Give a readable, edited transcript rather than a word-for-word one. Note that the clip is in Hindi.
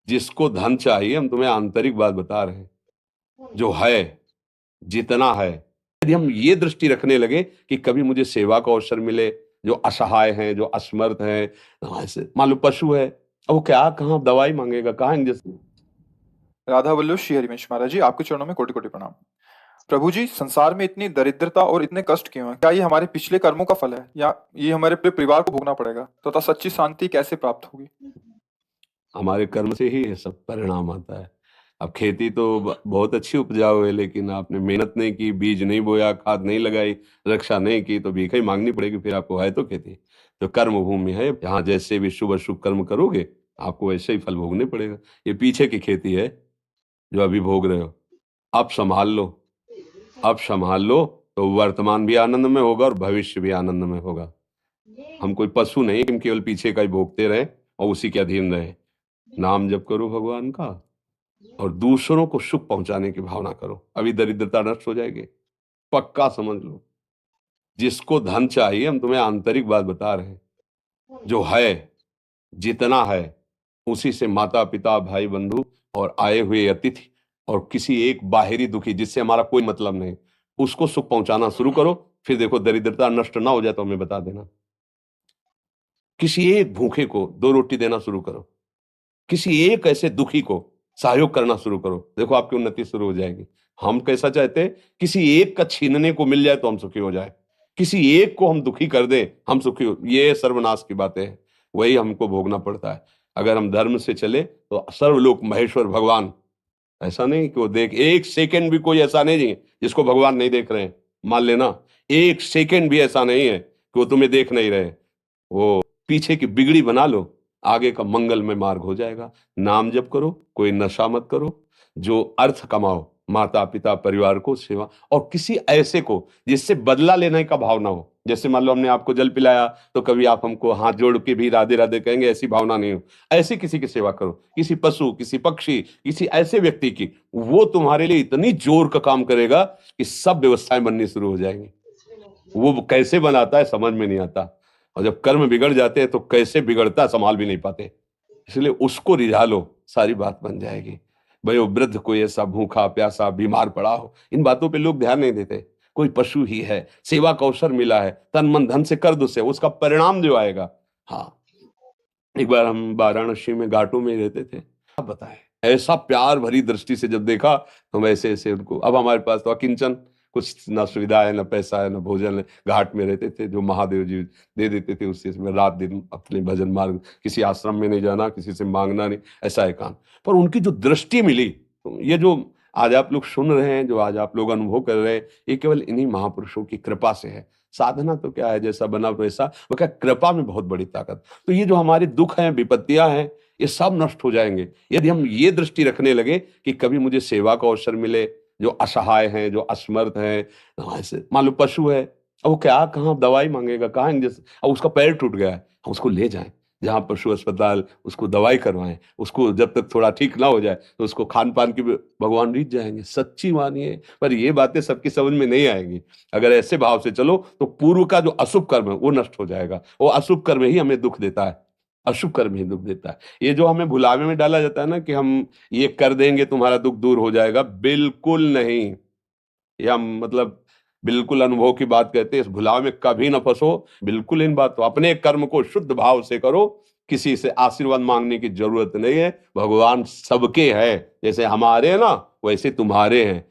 जिसको धन चाहिए, हम तुम्हें आंतरिक बात बता रहे हैं, जो है, जितना है, यदि हम ये दृष्टि रखने लगे कि कभी मुझे सेवा का अवसर मिले, जो असहाय हैं, जो असमर्थ हैं, ऐसे मान लो पशु है, अब वो क्या कहाँ दवाई मांगेगा, कहाँ इंजेक्शन। राधा वल्लभ श्री हरिवंश महाराज जी, आपके चरणों में कोटि कोटि प्रणाम। प्रभु जी, संसार में इतनी दरिद्रता और इतने कष्ट क्यों हैं? क्या ये हमारे पिछले कर्मों का फल है, या ये हमारे पूरे परिवार को भोगना पड़ेगा? तथा सच्ची शांति कैसे प्राप्त होगी? हमारे कर्म से ही ये सब परिणाम आता है। अब खेती तो बहुत अच्छी उपजाऊ है, लेकिन आपने मेहनत नहीं की, बीज नहीं बोया, खाद नहीं लगाई, रक्षा नहीं की, तो भीख ही मांगनी पड़ेगी। फिर आपको है तो खेती। तो कर्म भूमि है, जहाँ जैसे भी शुभ अशुभ कर्म करोगे, आपको वैसे ही फल भोगने पड़ेगा। ये पीछे की खेती है जो अभी भोग रहे हो। अब संभाल लो, अब संभाल लो, तो वर्तमान भी आनंद में होगा और भविष्य भी आनंद में होगा। हम कोई पशु नहीं कि हम केवल पीछे का ही भोगते रहे और उसी के अधीन रहे। नाम जप करो भगवान का और दूसरों को सुख पहुंचाने की भावना करो, अभी दरिद्रता नष्ट हो जाएगी। पक्का समझ लो, जिसको धन चाहिए, हम तुम्हें आंतरिक बात बता रहे हैं, जो है, जितना है, उसी से माता पिता भाई बंधु और आए हुए अतिथि और किसी एक बाहरी दुखी जिससे हमारा कोई मतलब नहीं, उसको सुख पहुंचाना शुरू करो। फिर देखो दरिद्रता नष्ट ना हो जाए तो हमें बता देना। किसी एक भूखे को 2 रोटी देना शुरू करो, किसी एक ऐसे दुखी को सहयोग करना शुरू करो, देखो आपकी उन्नति शुरू हो जाएगी। हम कैसा चाहते हैं, किसी एक का छीनने को मिल जाए तो हम सुखी हो जाए, किसी एक को हम दुखी कर दें हम सुखी हो, ये सर्वनाश की बातें हैं, वही हमको भोगना पड़ता है। अगर हम धर्म से चले तो सर्वलोक महेश्वर भगवान, ऐसा नहीं कि वो देख, एक सेकंड भी कोई ऐसा नहीं है जिसको भगवान नहीं देख रहे हैं। मान लेना, एक सेकंड भी ऐसा नहीं है कि वो तुम्हें देख नहीं रहे। वो पीछे की बिगड़ी बना लो, आगे का मंगलमय मार्ग हो जाएगा। नाम जप करो, कोई नशा मत करो, जो अर्थ कमाओ, माता पिता परिवार को सेवा, और किसी ऐसे को जिससे बदला लेने का भाव ना हो। जैसे मान लो हमने आपको जल पिलाया तो कभी आप हमको हाथ जोड़ के भी राधे राधे कहेंगे, ऐसी भावना नहीं हो। ऐसे किसी की सेवा करो, किसी पशु, किसी पक्षी, किसी ऐसे व्यक्ति की, वो तुम्हारे लिए इतनी जोर का काम करेगा कि सब व्यवस्थाएं बननी शुरू हो जाएंगी। वो कैसे बनाता है समझ में नहीं आता, और जब कर्म बिगड़ जाते हैं तो कैसे बिगड़ता है संभाल भी नहीं पाते। इसलिए उसको रिझा लो, सारी बात बन जाएगी। भाई वो वृद्ध कोई ऐसा भूखा प्यासा बीमार पड़ा हो, इन बातों पे लोग ध्यान नहीं देते। कोई पशु ही है, सेवा का अवसर मिला है, तन मन धन से कर दो से उसका परिणाम जो आएगा। हाँ, एक बार हम वाराणसी में घाटों में रहते थे, आप बताएं, ऐसा प्यार भरी दृष्टि से जब देखा तो हम ऐसे ऐसे उनको, अब हमारे पास तो अकिंचन, कुछ ना सुविधा है, ना पैसा है, ना भोजन है। घाट में रहते थे, जो महादेव जी दे देते थे उससे में रात दिन अपने भजन मार्ग, किसी आश्रम में नहीं जाना, किसी से मांगना नहीं, ऐसा है काम। पर उनकी जो दृष्टि मिली, ये जो आज आप लोग सुन रहे हैं, जो आज आप लोग अनुभव कर रहे हैं, ये केवल इन्हीं महापुरुषों की कृपा से है। साधना तो क्या है, जैसा बना वैसा, वो क्या, कृपा में बहुत बड़ी ताकत। तो ये जो हमारे दुख हैं, विपत्तियां हैं, ये सब नष्ट हो जाएंगे यदि हम ये दृष्टि रखने लगे कि कभी मुझे सेवा का अवसर मिले, जो असहाय हैं, जो असमर्थ हैं, ऐसे मान लो पशु है, अब वो क्या कहाँ दवाई मांगेगा, कहाँ इंजेक्शन, अब उसका पैर टूट गया है, हम उसको ले जाएं जहाँ पशु अस्पताल, उसको दवाई करवाएं, उसको जब तक थोड़ा ठीक ना हो जाए तो उसको खान पान की भगवान रीत जाएंगे। सच्ची मानिए, पर ये बातें सबकी समझ में नहीं आएंगी। अगर ऐसे भाव से चलो तो पूर्व का जो अशुभ कर्म है वो नष्ट हो जाएगा। वो अशुभ कर्म ही हमें दुख देता है, अशुभ कर्म ही दुख देता है। ये जो हमें भुलावे में डाला जाता है ना कि हम ये कर देंगे तुम्हारा दुख दूर हो जाएगा, बिल्कुल नहीं। ये हम मतलब बिल्कुल अनुभव की बात कहते हैं, इस भुलावे में कभी ना फंसो। बिल्कुल इन बातों, अपने कर्म को शुद्ध भाव से करो, किसी से आशीर्वाद मांगने की जरूरत नहीं है। भगवान सबके है, जैसे हमारे हैं ना वैसे तुम्हारे हैं।